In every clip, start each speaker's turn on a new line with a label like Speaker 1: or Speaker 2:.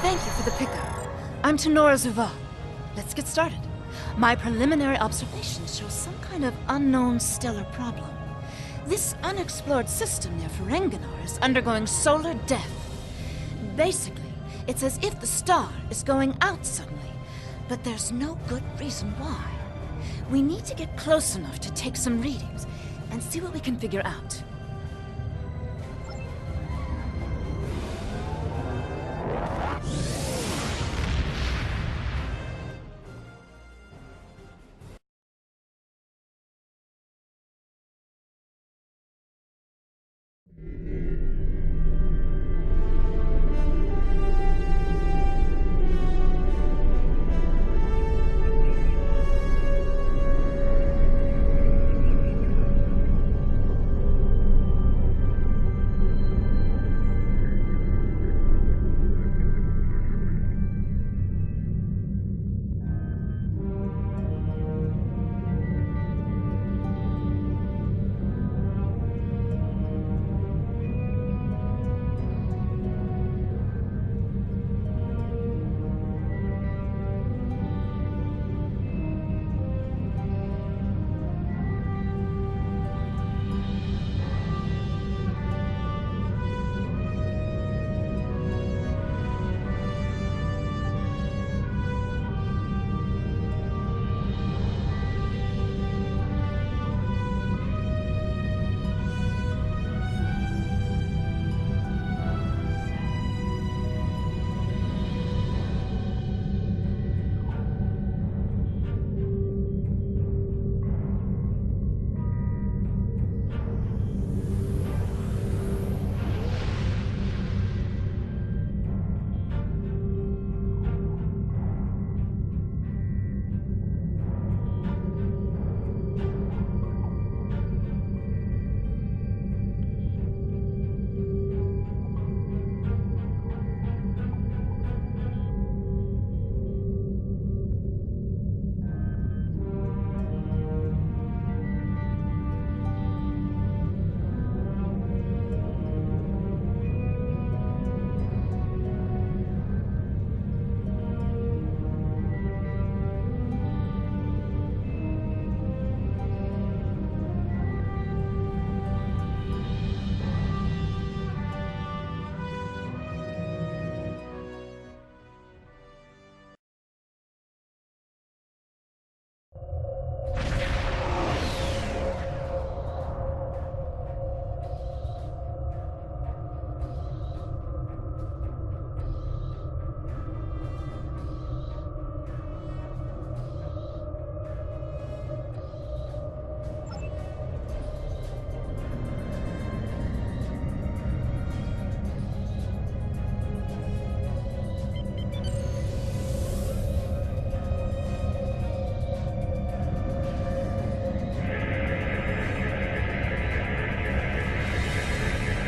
Speaker 1: Thank you for the pickup. I'm Tenora Zuval. Let's get started. My preliminary observations show some kind of unknown stellar problem. This unexplored system near Ferengi is undergoing solar death. Basically, it's as if the star is going out suddenly, but there's no good reason why. We need to get close enough to take some readings and see what we can figure out.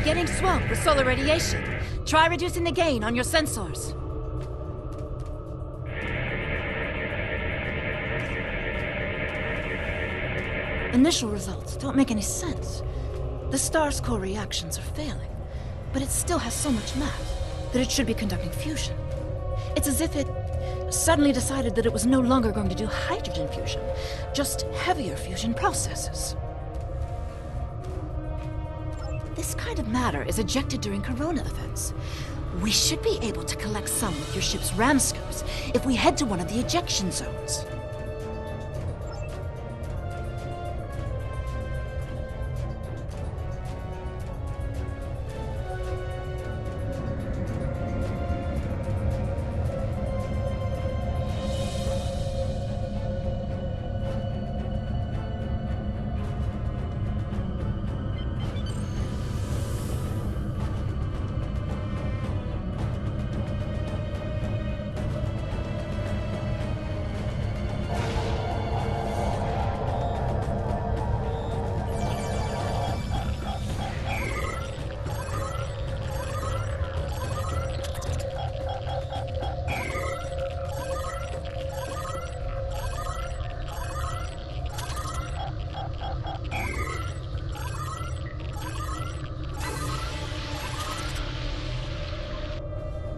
Speaker 1: Getting swamped with solar radiation. Try reducing the gain on your sensors. Initial results don't make any sense. The star's core reactions are failing, but it still has so much mass that it should be conducting fusion. It's as if it suddenly decided that it was no longer going to do hydrogen fusion, just heavier fusion processes. This kind of matter is ejected during corona events. We should be able to collect some with your ship's ram scopes if we head to one of the ejection zones.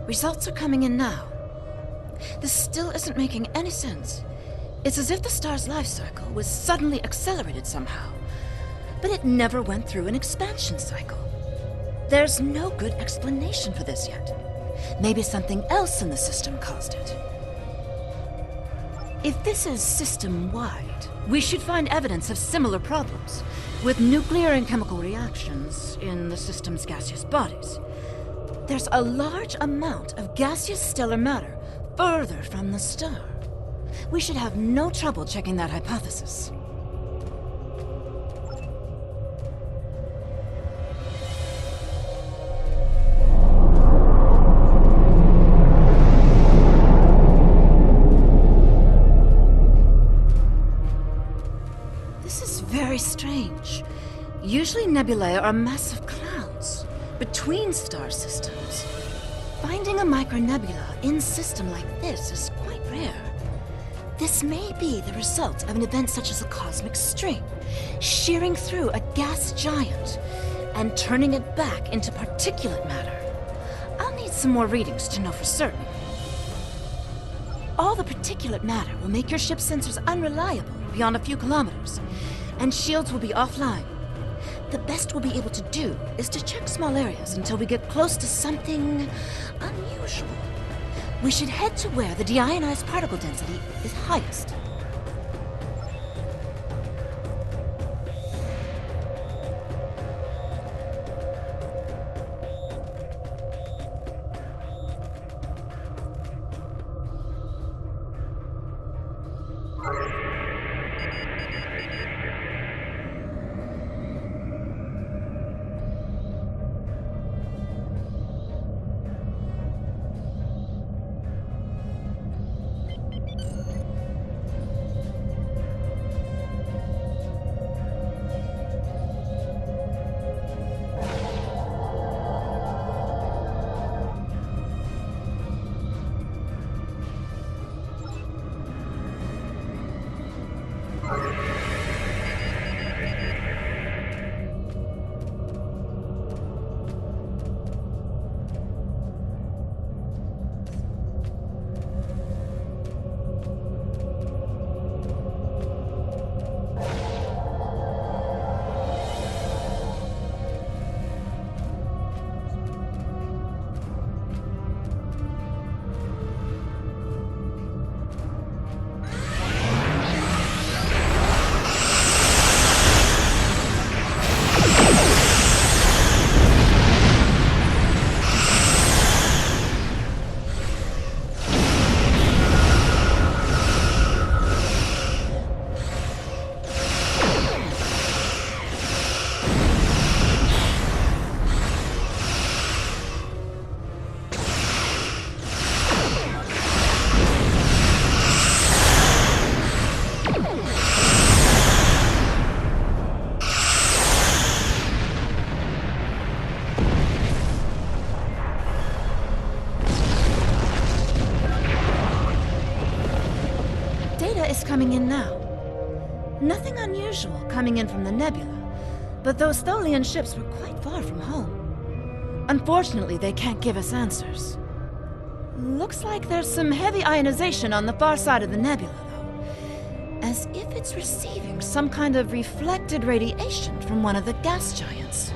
Speaker 1: Results are coming in now. This still isn't making any sense. It's as if the star's life cycle was suddenly accelerated somehow, but it never went through an expansion cycle. There's no good explanation for this yet. Maybe something else in the system caused it. If this is system-wide, we should find evidence of similar problems, with nuclear and chemical reactions in the system's gaseous bodies. There's a large amount of gaseous stellar matter further from the star. We should have no trouble checking that hypothesis. This is very strange. Usually nebulae are massive clouds between star systems. Finding a micronebula in system like this is quite rare. This may be the result of an event such as a cosmic string, shearing through a gas giant and turning it back into particulate matter. I'll need some more readings to know for certain. All the particulate matter will make your ship's sensors unreliable beyond a few kilometers, and shields will be offline. The best we'll be able to do is to check small areas until we get close to something unusual. We should head to where the deionized particle density is highest. Coming in now. Nothing unusual coming in from the nebula, but those Tholian ships were quite far from home. Unfortunately, they can't give us answers. Looks like there's some heavy ionization on the far side of the nebula, though, as if it's receiving some kind of reflected radiation from one of the gas giants.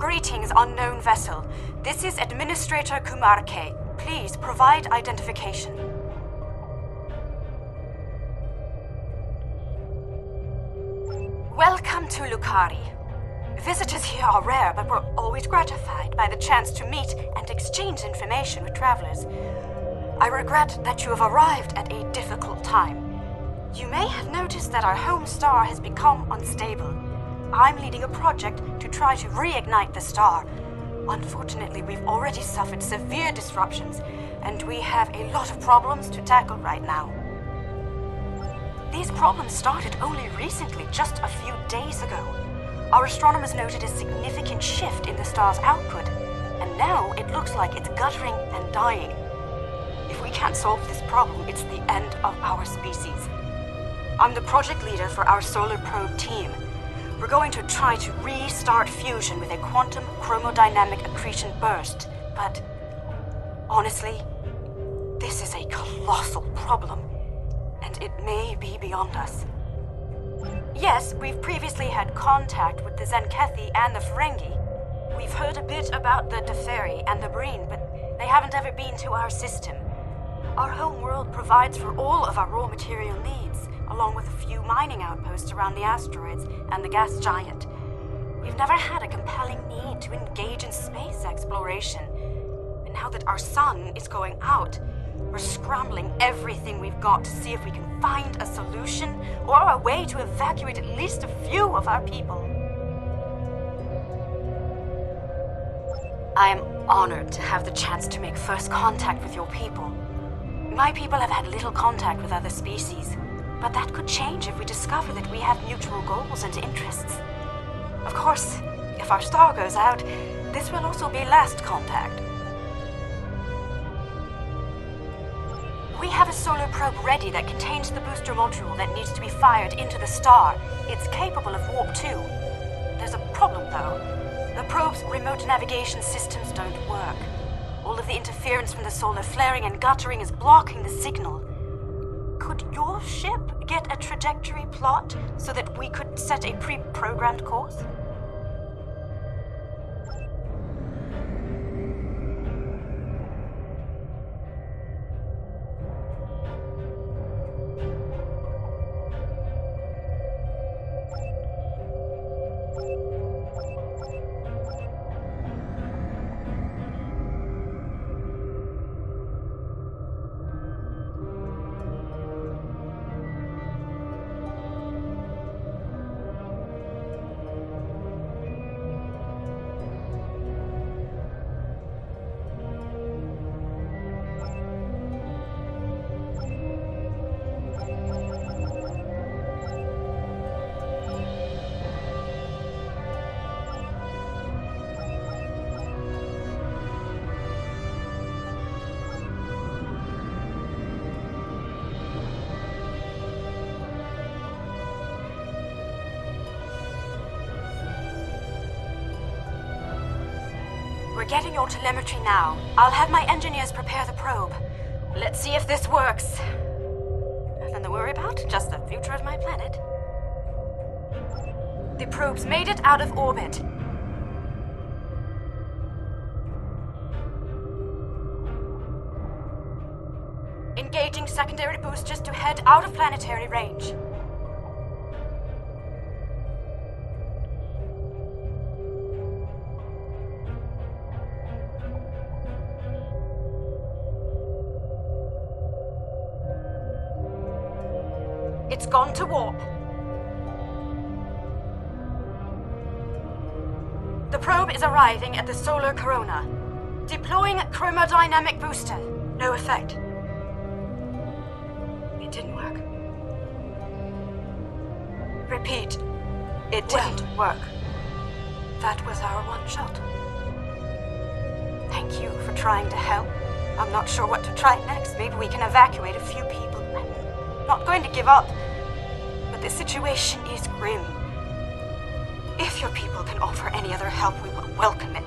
Speaker 2: Greetings, unknown vessel. This is Administrator Kumarke. Please provide identification. Welcome to Lukari. Visitors here are rare, but we're always gratified by the chance to meet and exchange information with travelers. I regret that you have arrived at a difficult time. You may have noticed that our home star has become unstable. I'm leading a project to try to reignite the star. Unfortunately, we've already suffered severe disruptions, and we have a lot of problems to tackle right now. These problems started only recently, just a few days ago. Our astronomers noted a significant shift in the star's output, and now it looks like it's guttering and dying. If we can't solve this problem, it's the end of our species. I'm the project leader for our solar probe team. We're going to try to restart fusion with a quantum chromodynamic accretion burst, but honestly, this is a colossal problem, and it may be beyond us. Yes, we've previously had contact with the Zenkethi and the Ferengi. We've heard a bit about the Teferi and the Breen, but they haven't ever been to our system. Our home world provides for all of our raw material needs, along with a few mining outposts around the asteroids and the gas giant. We've never had a compelling need to engage in space exploration. And now that our sun is going out, we're scrambling everything we've got to see if we can find a solution or a way to evacuate at least a few of our people. I am honored to have the chance to make first contact with your people. My people have had little contact with other species, but that could change if we discover that we have mutual goals and interests. Of course, if our star goes out, this will also be last contact. We have a solar probe ready that contains the booster module that needs to be fired into the star. It's capable of warp 2. There's a problem, though. The probe's remote navigation systems don't work. All of the interference from the solar flaring and guttering is blocking the signal. Could your ship get a trajectory plot so that we could set a pre-programmed course? We're getting your telemetry now. I'll have my engineers prepare the probe. Let's see if this works. Nothing to worry about, just the future of my planet. The probe's made it out of orbit. Engaging secondary boosters to head out of planetary range. It's gone to warp. The probe is arriving at the solar corona. Deploying chromodynamic booster. No effect. It didn't work. Repeat. It didn't work. That was our one shot. Thank you for trying to help. I'm not sure what to try next. Maybe we can evacuate a few people. I'm not going to give up. But the situation is grim. If your people can offer any other help, we would welcome it.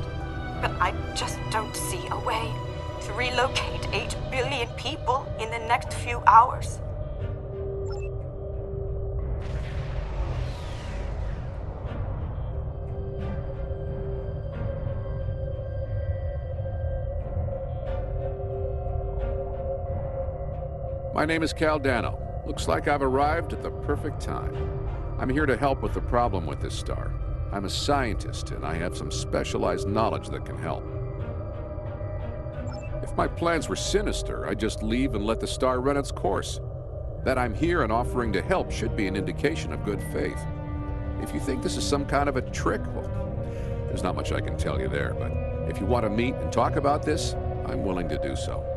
Speaker 2: But I just don't see a way to relocate 8 billion people in the next few hours.
Speaker 3: My name is Caldano. Looks like I've arrived at the perfect time. I'm here to help with the problem with this star. I'm a scientist, and I have some specialized knowledge that can help. If my plans were sinister, I'd just leave and let the star run its course. That I'm here and offering to help should be an indication of good faith. If you think this is some kind of a trick, well, there's not much I can tell you there, but if you want to meet and talk about this, I'm willing to do so.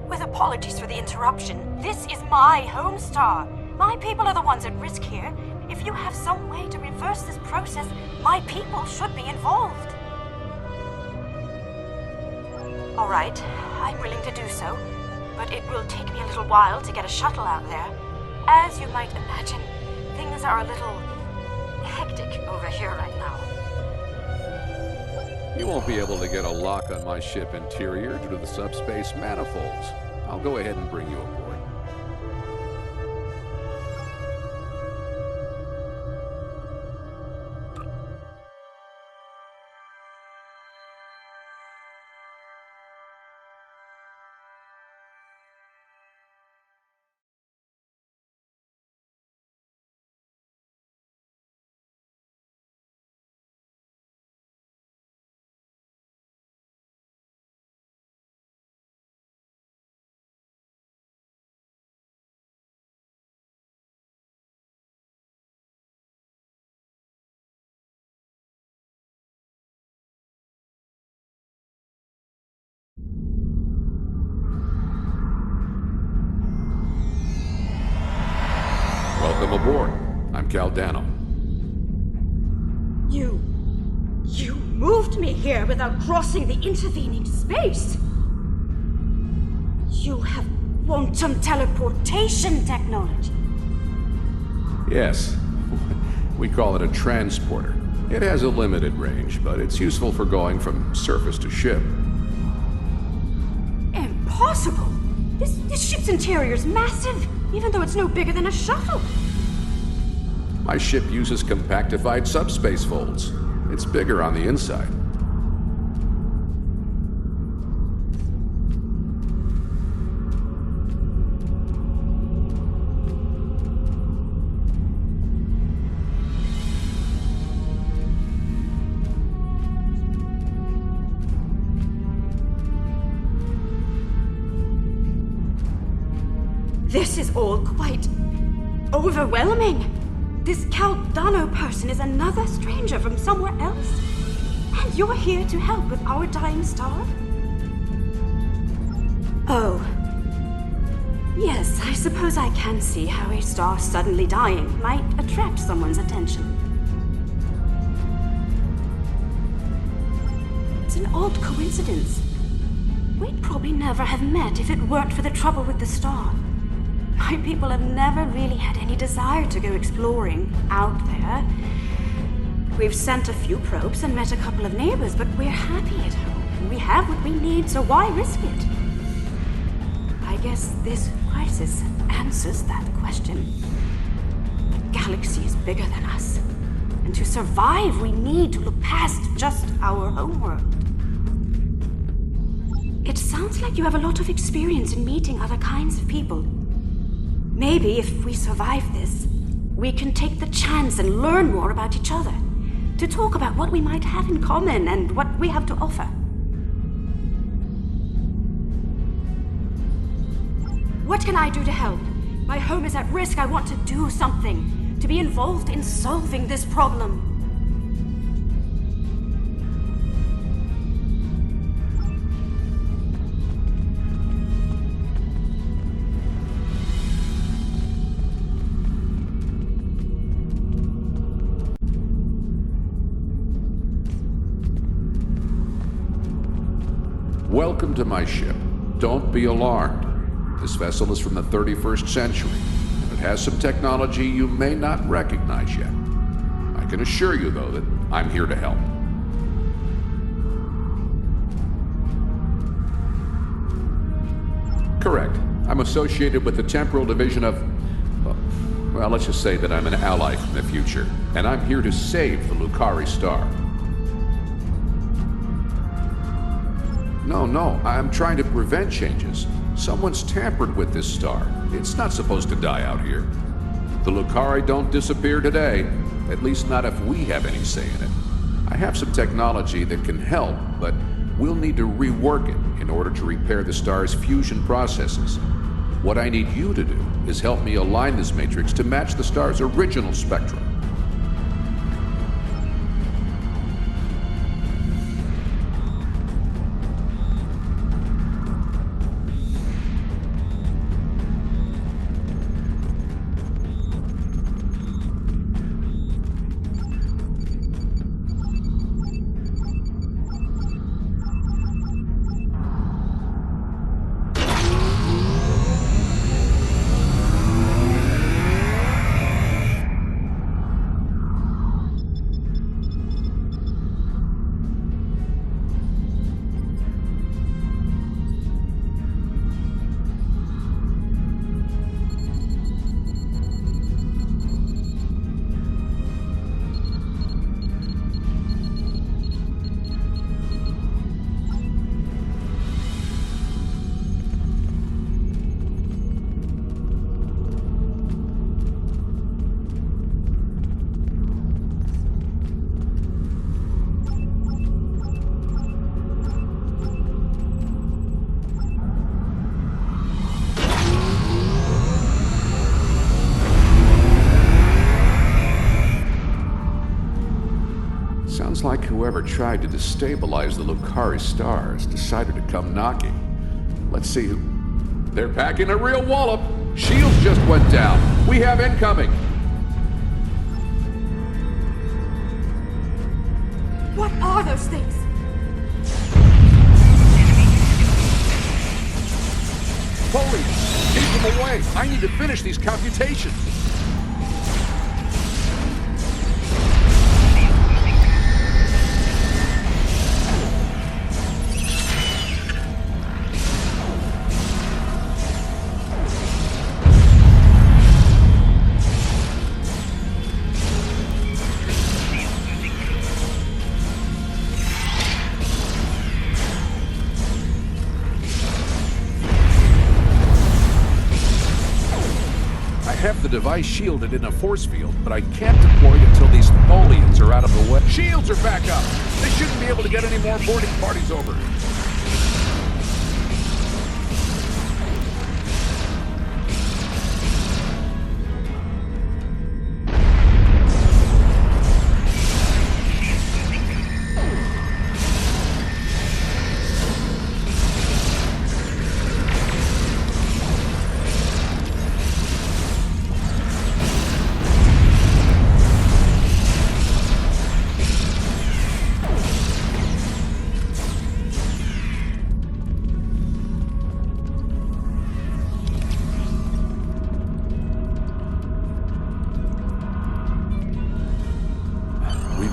Speaker 2: With apologies for the interruption, this is my home star. My people are the ones at risk here. If you have some way to reverse this process, my people should be involved. All right, I'm willing to do so, but it will take me a little while to get a shuttle out there. As you might imagine, things are a little hectic over here right now.
Speaker 3: You won't be able to get a lock on my ship interior due to the subspace manifolds. I'll go ahead and bring you aboard. Welcome aboard. I'm Caldano.
Speaker 2: You moved me here without crossing the intervening space. You have quantum teleportation technology.
Speaker 3: Yes, we call it a transporter. It has a limited range, but it's useful for going from surface to ship.
Speaker 2: Impossible! This ship's interior is massive, even though it's no bigger than a shuttle.
Speaker 3: My ship uses compactified subspace folds. It's bigger on the inside.
Speaker 2: This is all quite overwhelming. This Caldano person is another stranger from somewhere else. And you're here to help with our dying star? Oh. Yes, I suppose I can see how a star suddenly dying might attract someone's attention. It's an odd coincidence. We'd probably never have met if it weren't for the trouble with the star. My people have never really had any desire to go exploring out there. We've sent a few probes and met a couple of neighbors, but we're happy at home. We have what we need, so why risk it? I guess this crisis answers that question. The galaxy is bigger than us, and to survive, we need to look past just our homeworld. It sounds like you have a lot of experience in meeting other kinds of people. Maybe if we survive this, we can take the chance and learn more about each other, to talk about what we might have in common and what we have to offer. What can I do to help? My home is at risk. I want to do something, to be involved in solving this problem.
Speaker 3: Welcome to my ship. Don't be alarmed. This vessel is from the 31st century, and it has some technology you may not recognize yet. I can assure you, though, that I'm here to help. Correct. I'm associated with the temporal division of... well, let's just say that I'm an ally from the future, and I'm here to save the Lucari star. No, I'm trying to prevent changes. Someone's tampered with this star. It's not supposed to die out here. The Lucari don't disappear today, at least not if we have any say in it. I have some technology that can help, but we'll need to rework it in order to repair the star's fusion processes. What I need you to do is help me align this matrix to match the star's original spectrum. Sounds like whoever tried to destabilize the Lucari stars decided to come knocking. Let's see who... They're packing a real wallop! Shields just went down! We have incoming!
Speaker 2: What are those things?
Speaker 3: Police! Keep them away! I need to finish these computations! The device shielded in a force field, but I can't deploy it until these folians are out of the way. Shields are back up! They shouldn't be able to get any more boarding parties over.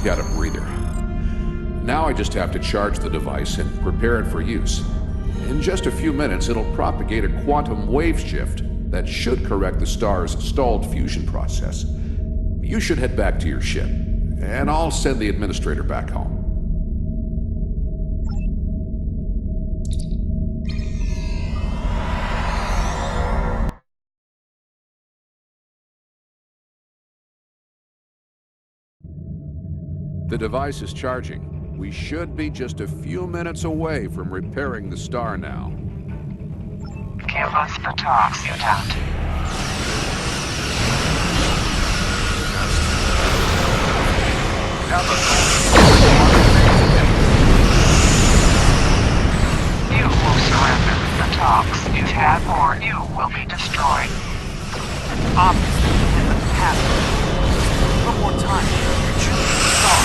Speaker 3: Got a breather. Now I just have to charge the device and prepare it for use. In just a few minutes, it'll propagate a quantum wave shift that should correct the star's stalled fusion process. You should head back to your ship, and I'll send the administrator back home. The device is charging. We should be just a few minutes away from repairing the star now.
Speaker 4: Give us the talks, mutant. You will surrender the talks, mutant, or you will be destroyed.
Speaker 5: Obviously, it doesn't happen. One more time, you're choosing the star.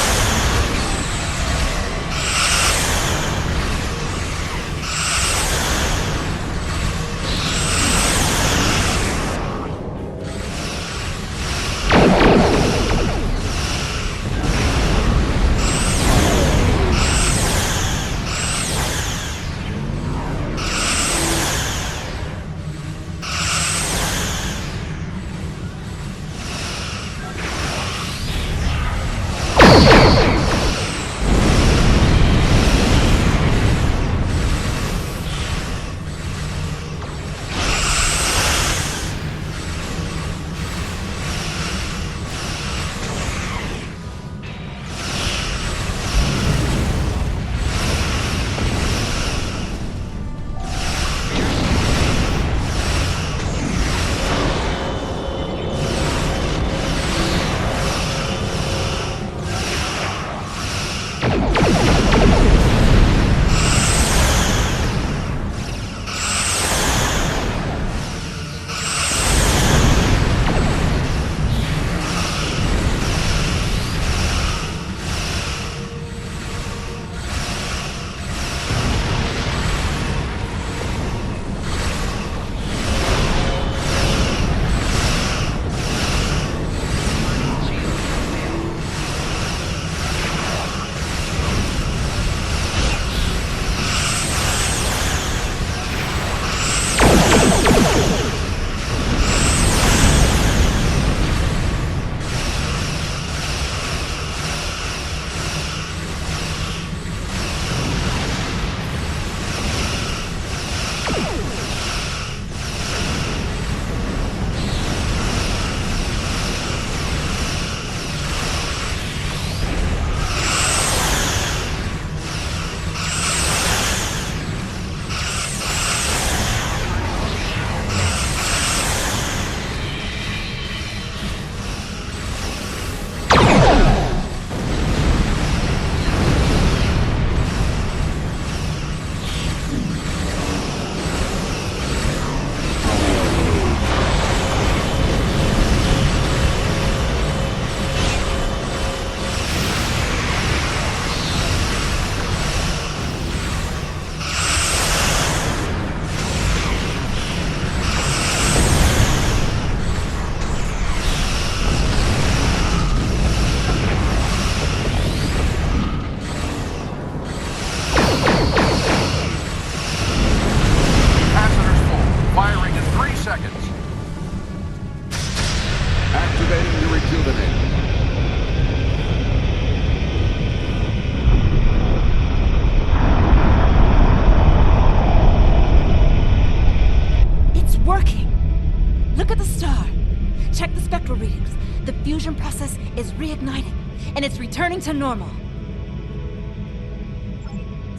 Speaker 1: and it's returning to normal.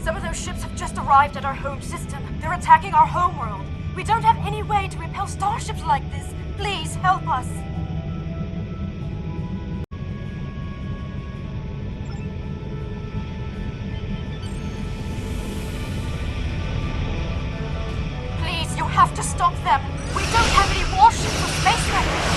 Speaker 2: Some of those ships have just arrived at our home system. They're attacking our homeworld. We don't have any way to repel starships like this. Please, help us. Please, you have to stop them. We don't have any warships or space weapons.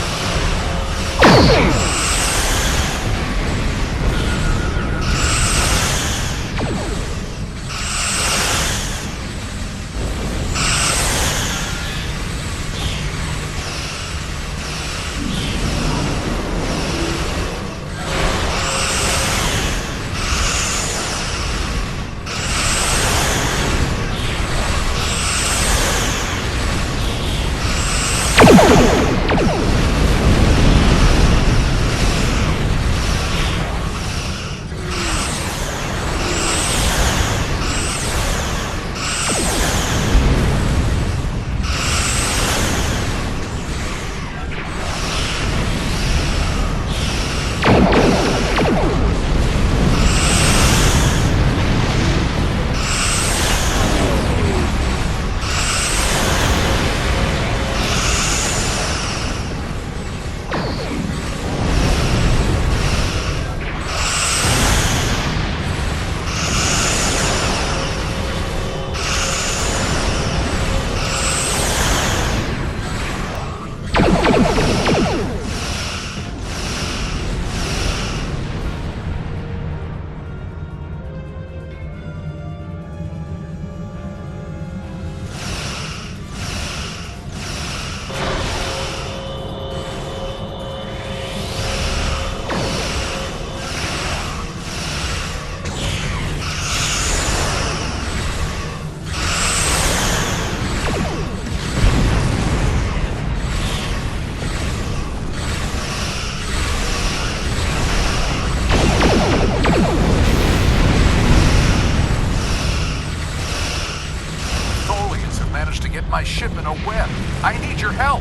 Speaker 5: My ship in a web. I need your help.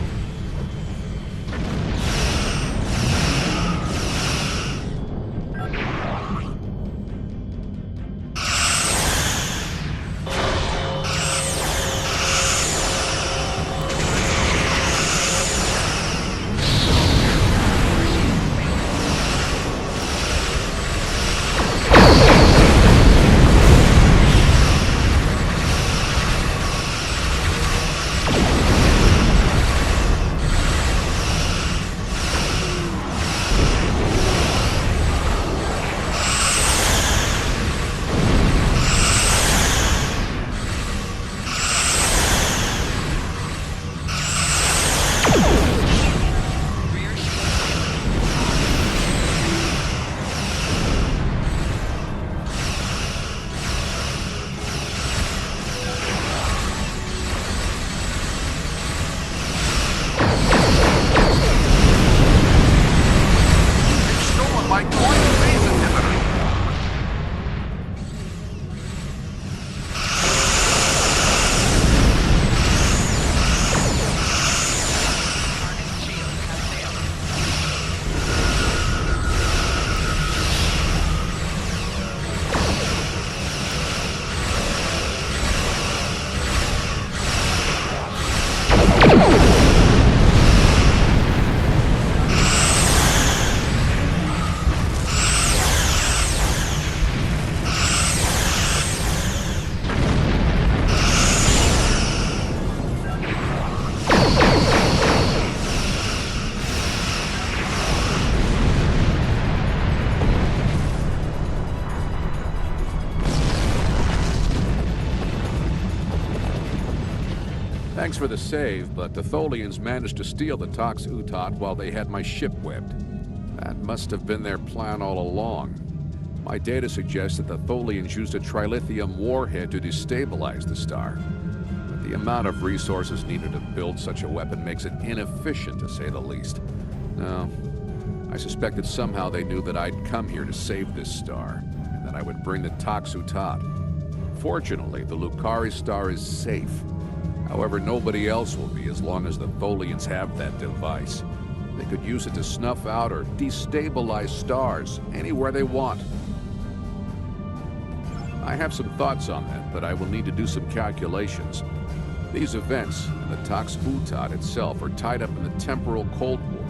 Speaker 3: Thanks for the save, but the Tholians managed to steal the Tox Utot while they had my ship webbed. That must have been their plan all along. My data suggests that the Tholians used a trilithium warhead to destabilize the star. But the amount of resources needed to build such a weapon makes it inefficient, to say the least. No, I suspected somehow they knew that I'd come here to save this star, and that I would bring the Tox Utot. Fortunately, the Lucari star is safe. However, nobody else will be as long as the Tholians have that device. They could use it to snuff out or destabilize stars anywhere they want. I have some thoughts on that, but I will need to do some calculations. These events and the Tox Utat itself are tied up in the temporal Cold War.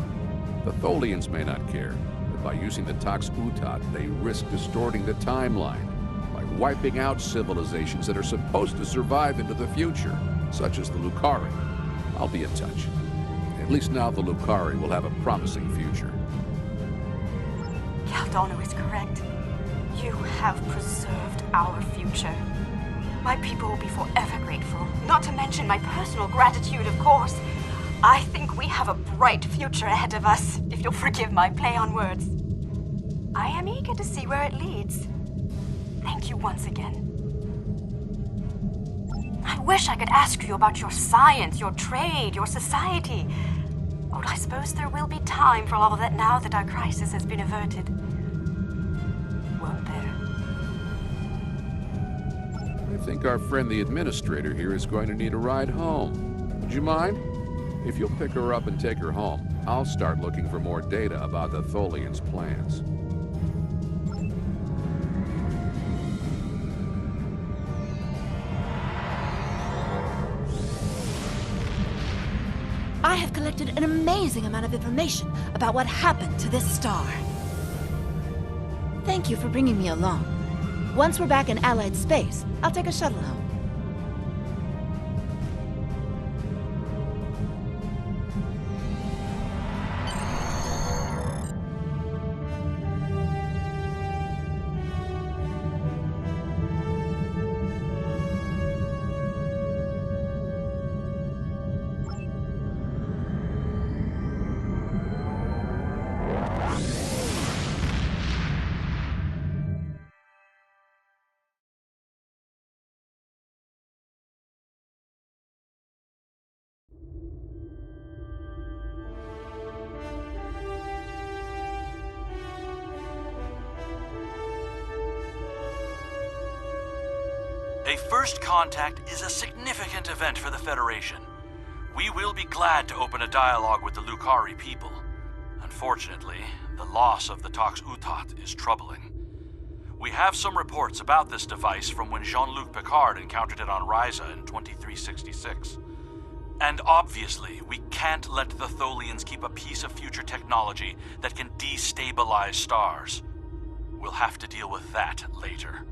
Speaker 3: The Tholians may not care, but by using the Tox Utat, they risk distorting the timeline by wiping out civilizations that are supposed to survive into the future, such as the Lucari. I'll be in touch. At least now the Lucari will have a promising future.
Speaker 2: Caldano is correct. You have preserved our future. My people will be forever grateful, not to mention my personal gratitude, of course. I think we have a bright future ahead of us, if you'll forgive my play on words. I am eager to see where it leads. Thank you once again. I wish I could ask you about your science, your trade, your society. But I suppose there will be time for all of that now that our crisis has been averted. Won't there?
Speaker 3: I think our friend the administrator here is going to need a ride home. Would you mind? If you'll pick her up and take her home, I'll start looking for more data about the Tholians' plans.
Speaker 1: I have collected an amazing amount of information about what happened to this star. Thank you for bringing me along. Once we're back in Allied space, I'll take a shuttle home.
Speaker 6: A first contact is a significant event for the Federation. We will be glad to open a dialogue with the Lucari people. Unfortunately, the loss of the Tox Utat is troubling. We have some reports about this device from when Jean-Luc Picard encountered it on Ryza in 2366. And obviously, we can't let the Tholians keep a piece of future technology that can destabilize stars. We'll have to deal with that later.